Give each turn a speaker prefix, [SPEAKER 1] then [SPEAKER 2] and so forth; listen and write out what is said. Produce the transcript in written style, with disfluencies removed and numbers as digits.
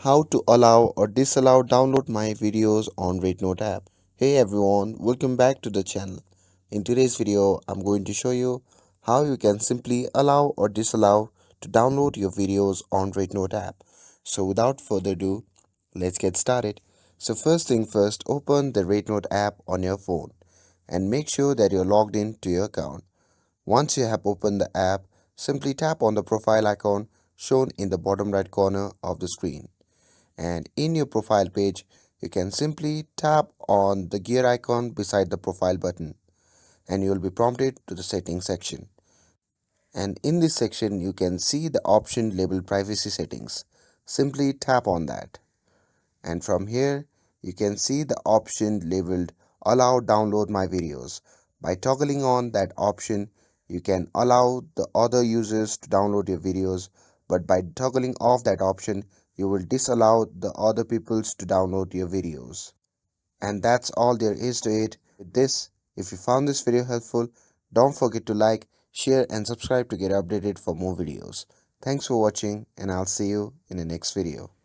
[SPEAKER 1] How to allow or disallow download my videos on REDnote app. Hey everyone, welcome back to the channel. In today's video, I'm going to show you how you can simply allow or disallow to download your videos on REDnote app. So without further ado, let's get started. So first thing first, open the REDnote app on your phone and make sure that you're logged in to your account. Once you have opened the app, simply tap on the profile icon shown in the bottom right corner of the screen, and in your profile page you can simply tap on the gear icon beside the profile button and you will be prompted to the settings section. And in this section you can see the option labeled privacy settings. Simply tap on that, and from here you can see the option labeled allow download my videos. By toggling on that option, you can allow the other users to download your videos, but by toggling off that option you will disallow the other peoples to download your videos. And that's all there is to it. With this, if you found this video helpful, don't forget to like, share and subscribe to get updated for more videos. Thanks for watching, and I'll see you in the next video.